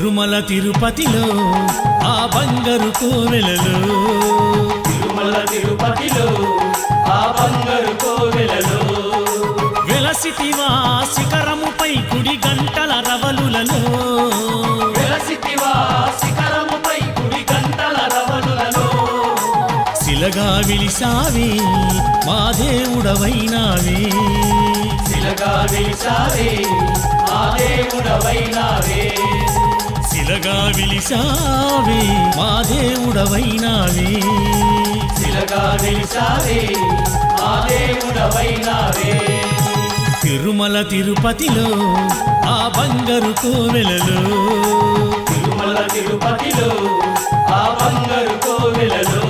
తిరుమల తిరుపతిలో ఆ బంగారు కోవెలలో తిరుమల తిరుపతిలో ఆ బంగారు కోవెలలో వెలసితివా శిఖరముపై కుడి గంటల రవలులలో వెలసితివా శిఖరముపై కుడి గంటల రవలులలో శిలగా విలిసావి మా దేవుడవైనావే శిలగా వెలిసావే మా దేవుడవైనావే శిలగా విలిసావే మా దేవుడవైనావే శిలగా వెలిసావే మా దేవుడవైనావే తిరుమల తిరుపతిలో ఆ బంగారు కోవెలలో తిరుమల తిరుపతిలో ఆ బంగారు కోవెలలో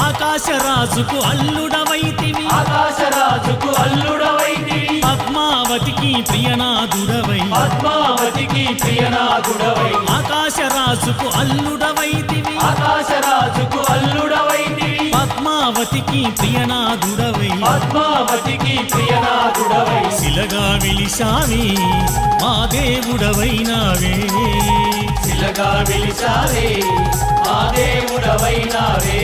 ఆకాశరాజుకు అల్లుడవైతివి ఆకాశరాజుకు అల్లుడవైతివి పద్మావతికి ప్రియనాథుడవై పద్మావతికి ప్రియనాథుడవై ఆకాశరాజుకు అల్లుడవైతివి ఆకాశరాజుకు అల్లుడవైతివి పద్మావతికి ప్రియనాథుడవై పద్మావతికి ప్రియనాథుడవై శిలగా విలిసావి మా దేవుడవైనావే శిలగా వెలిసావే మా దేవుడవైనావే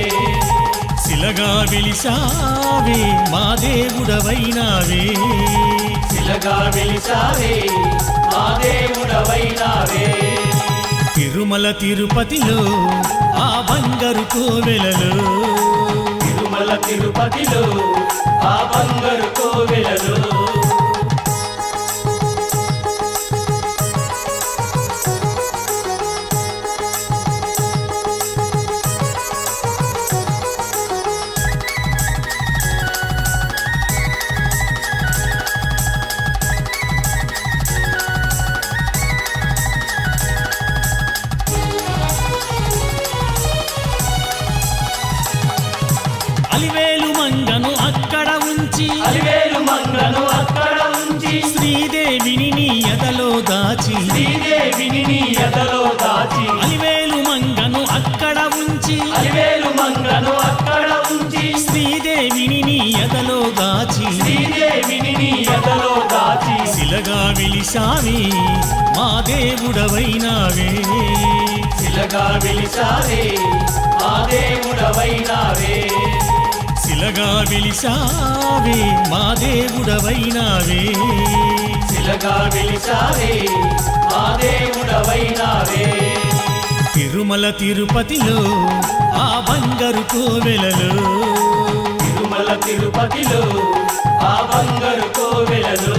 శిలగా విలిసావే మా దేవుడవైనావే శిలగా వెలిసావే మా దేవుడవైనావే తిరుమల తిరుపతిలో ఆ బంగారు కోవెలలో తిరుమల తిరుపతిలో ఆ బంగారు కోవెలలో అలివేలు మంగను అక్కడ ఉంచి అలివేలు మంగను అక్కడ ఉంచి శ్రీదేవిని నీ ఎదలో దాచి శ్రీదేవిని నీ ఎదలో దాచి అలివేలు మంగను అక్కడ ఉంచి అలివేలు మంగను అక్కడ ఉంచి శ్రీదేవిని నీ ఎదలో దాచి శ్రీదేవిని నీ ఎదలో దాచి శిలగా విలిసావి మా దేవుడవైనావే శిలగా వెలిసావే మా దేవుడవైనావే శిలగా విలిసావే మా దేవుడవైనావే శిలగా వెలిసావే మా దేవుడవైనావే తిరుమల తిరుపతిలో ఆ బంగారు కోవెలలో తిరుమల తిరుపతిలో ఆ బంగారు కోవెలలో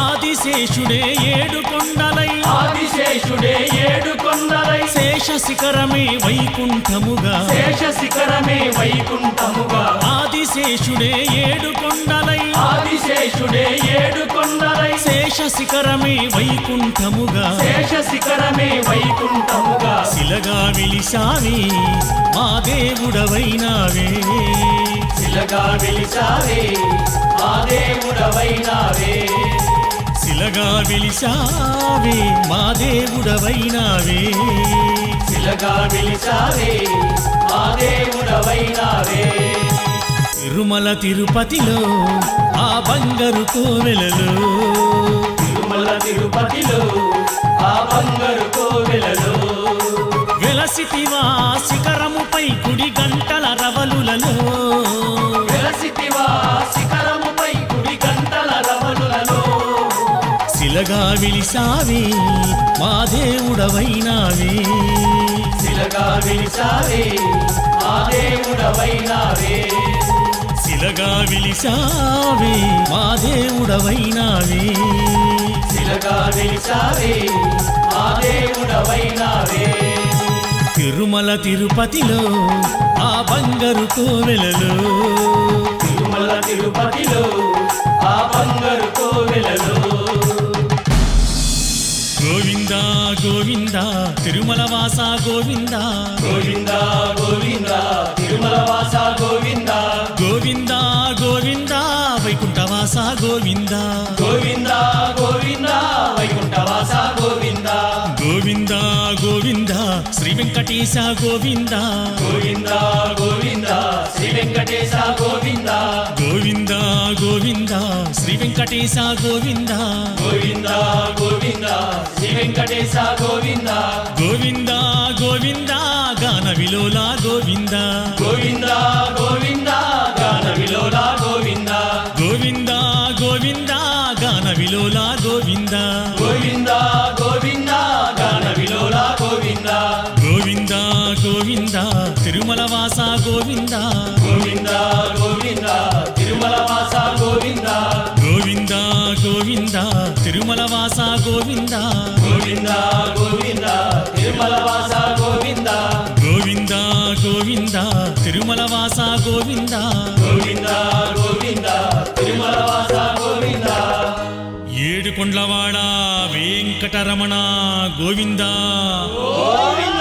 ఆదిశేషుడే ఏడు కొండలై ఆదిశేషుడే ఏడు కొండలై శేష శిఖరమే వైకుంఠముగా శేష శిఖరమే వైకుంఠముగా ఆదిశేషుడే ఏడు కొండలై ఆదిశేషుడే ఏడు కొండలై శేష శిఖరమే వైకుంఠముగా శేష శిఖరమే వైకుంఠముగా శిలగా విలిసావి మా దేవుడవైనావే శిలగా వెలిసావే మా దేవుడవైనావే శిలగా విలిసావే మా దేవుడవైనావే శిలగా వెలిసావే మా దేవుడవైనావే తిరుమల తిరుపతిలో ఆ బంగారు కోవెలలో తిరుమల తిరుపతిలో ఆ బంగారు కోవెలలో వెలసితివా శిఖరముపై కుడి గంటల రవలులలో వెలసితివా శిఖరముపై కుడి గంటల రవలులలో శిలగా విలిసావి మా దేవుడవైనావే శిలగా వెలిసావే మా దేవుడవైనావే శిలగా విలిసావే మా దేవుడవైనావే శిలగా వెలిసావే మా దేవుడవైనావే తిరుమల తిరుపతిలో ఆ బంగారు కోవెలలో తిరుమల తిరుపతిలో ఆ బంగారు కోవెలలో గోవింద గోవింద తిరుమల వాస గోవింద గోవింద గోవింద తిరుమల వాస గోవింద గోవింద గోవింద వైకుంఠవాస గోవింద గోవింద గోవింద వైకుంఠవాస గోవింద గోవింద గోవింద శ్రీ వెంకటేశ గోవింద గోవింద గోవింద శ్రీ వెంకటేశ గోవింద గోవింద గోవింద శ్రీ వెంకటేశ గోవింద గోవింద గోవింద శ్రీ వెంకటేశ గోవింద గోవింద గోవింద గాన విలోల గోవింద గోవింద గోవింద గాన విలోల గోవింద గోవింద గోవింద గాన విలోల గోవింద గోవింద గోవింద గాన విలోల గోవింద గోవింద గోవింద తిరుమల వాస గోవింద గోవింద గోవింద తిరుమల వాస గోవింద గోవింద గోవింద తిరుమల వాస గోవింద గోవింద గోవింద తిరుమల వాస గోవింద గోవింద గోవింద తిరుమల వాస గోవింద గోవింద గోవింద తిరుమల వాస గోవింద ఏడుకొండలవాడ వెంకటరమణ గోవింద గోవింద